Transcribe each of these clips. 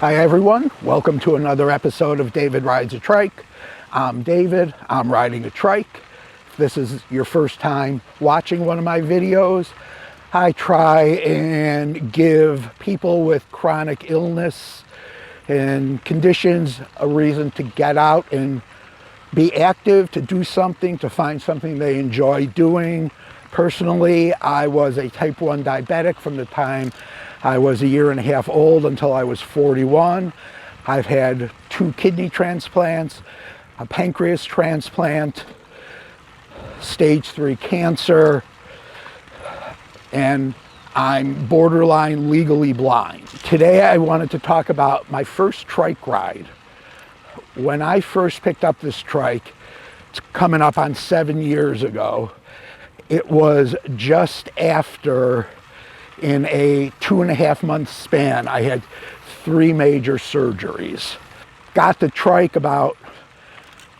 Hi everyone, welcome to another episode of David Rides a Trike. I'm David, I'm riding a trike. If this is your first time watching one of my videos, I try and give people with chronic illness and conditions a reason to get out and be active, to do something, to find something they enjoy doing. Personally, I was a type 1 diabetic from the time I was a year and a half old until I was 41. I've had 2 kidney transplants, a pancreas transplant, stage 3 cancer, and I'm borderline legally blind. Today I wanted to talk about my first trike ride. When I first picked up this trike, it's coming up on 7 years ago, it was just after, in a 2.5 month span, I had 3 major surgeries. Got the trike about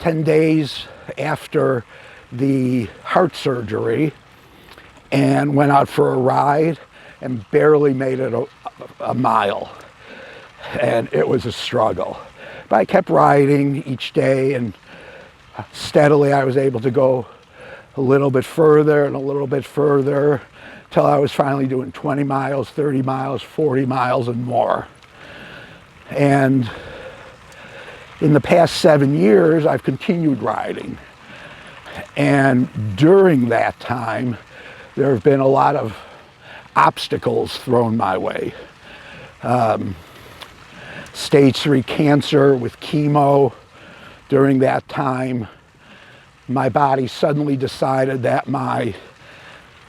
10 days after the heart surgery and went out for a ride and barely made it a mile. And it was a struggle. But I kept riding each day, and steadily I was able to go a little bit further and a little bit further till I was finally doing 20 miles, 30 miles, 40 miles and more. And in the past 7 years, I've continued riding. And during that time, there have been a lot of obstacles thrown my way. Stage 3 cancer with chemo. During that time, my body suddenly decided that my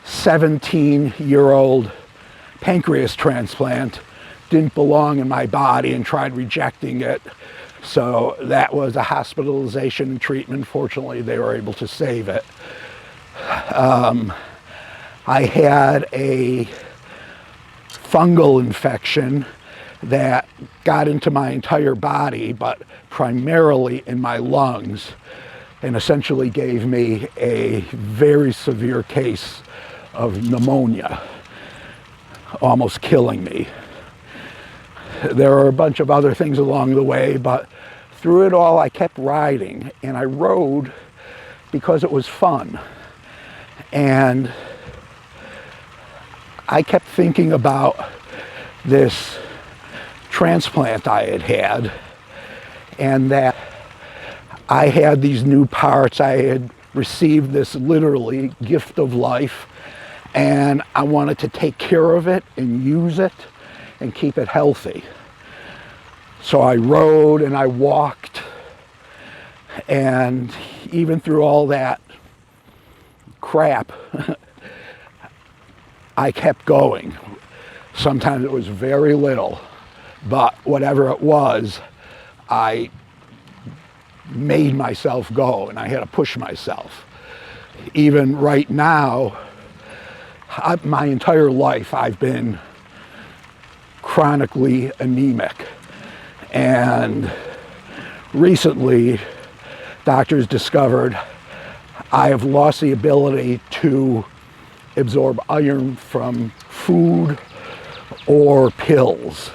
17-year-old pancreas transplant didn't belong in my body and tried rejecting it. So that was a hospitalization and treatment. Fortunately, they were able to save it. I had a fungal infection that got into my entire body, but primarily in my lungs, and essentially gave me a very severe case of pneumonia, almost killing me. There were a bunch of other things along the way, but through it all, I kept riding, and I rode because it was fun. And I kept thinking about this transplant I had had, and that I had these new parts. I had received this literally gift of life, and I wanted to take care of it and use it and keep it healthy. So I rode and I walked, and even through all that crap, I kept going. Sometimes it was very little, but whatever it was, I made myself go, and I had to push myself. Even right now, my entire life I've been chronically anemic, and recently doctors discovered I have lost the ability to absorb iron from food or pills.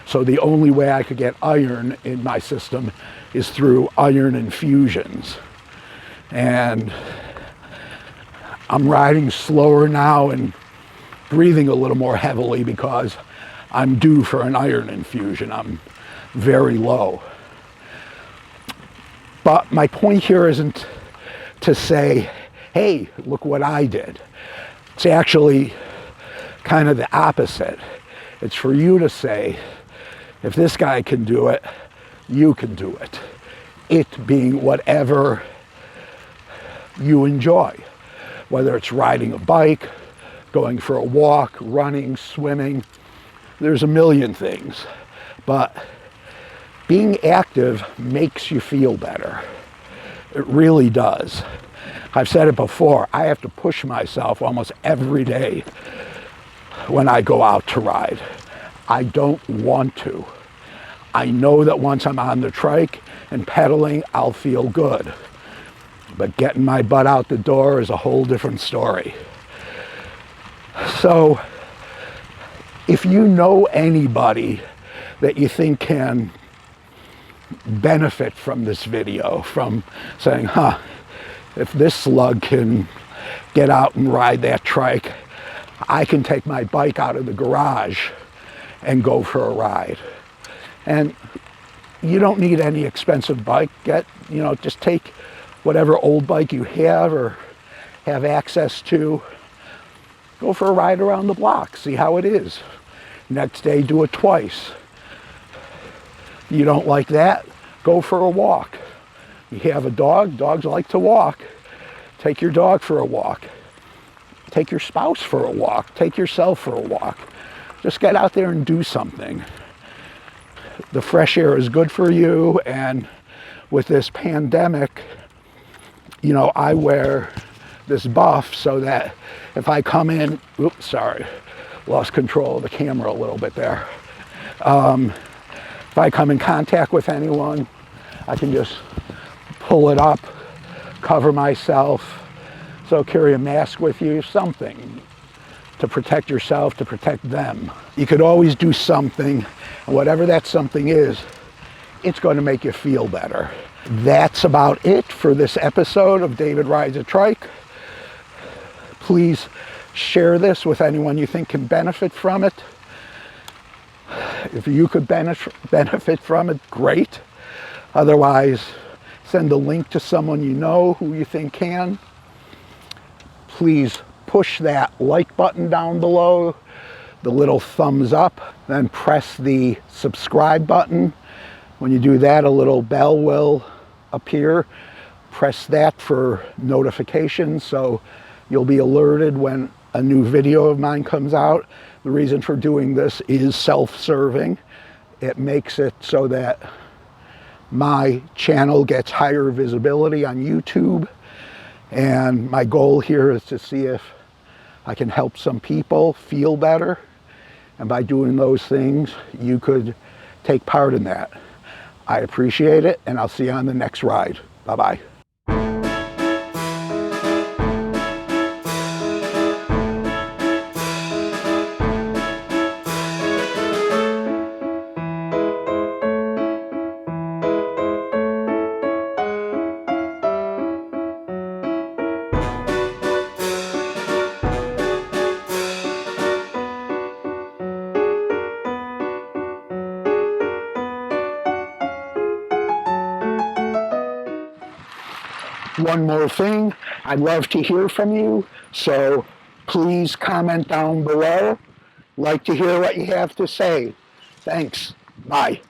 So the only way I could get iron in my system is through iron infusions. And I'm riding slower now and breathing a little more heavily because I'm due for an iron infusion. I'm very low. But my point here isn't to say, hey, look what I did. It's actually kind of the opposite. It's for you to say, if this guy can do it, you can do it. It being whatever you enjoy, whether it's riding a bike, going for a walk, running, swimming. There's a million things, but being active makes you feel better. It really does. I've said it before, I have to push myself almost every day when I go out to ride. I don't want to. I know that once I'm on the trike and pedaling, I'll feel good. But getting my butt out the door is a whole different story. So if you know anybody that you think can benefit from this video, from saying, huh, if this slug can get out and ride that trike, I can take my bike out of the garage and go for a ride. And you don't need any expensive bike. Just take whatever old bike you have or have access to. Go for a ride around the block, see how it is. Next day, do it twice. You don't like that? Go for a walk. You have a dog, dogs like to walk. Take your dog for a walk. Take your spouse for a walk. Take yourself for a walk. Just get out there and do something. The fresh air is good for you, and with this pandemic, I wear this buff so that if I come in, oops, sorry, lost control of the camera a little bit there. If I come in contact with anyone, I can just pull it up, cover myself. So carry a mask with you, something to protect yourself, to protect them. You could always do something, and whatever that something is, it's going to make you feel better. That's about it for this episode of David Rides a Trike. Please share this with anyone you think can benefit from it. If you could benefit from it, great. Otherwise, send a link to someone you know who you think can. Please push that like button down below, the little thumbs up, then press the subscribe button. When you do that, a little bell will appear. Press that for notifications so you'll be alerted when a new video of mine comes out. The reason for doing this is self-serving. It makes it so that my channel gets higher visibility on YouTube. And my goal here is to see if I can help some people feel better. And by doing those things, you could take part in that. I appreciate it, and I'll see you on the next ride. Bye-bye. One more thing, I'd love to hear from you, so please comment down below. Like to hear what you have to say. Thanks. Bye.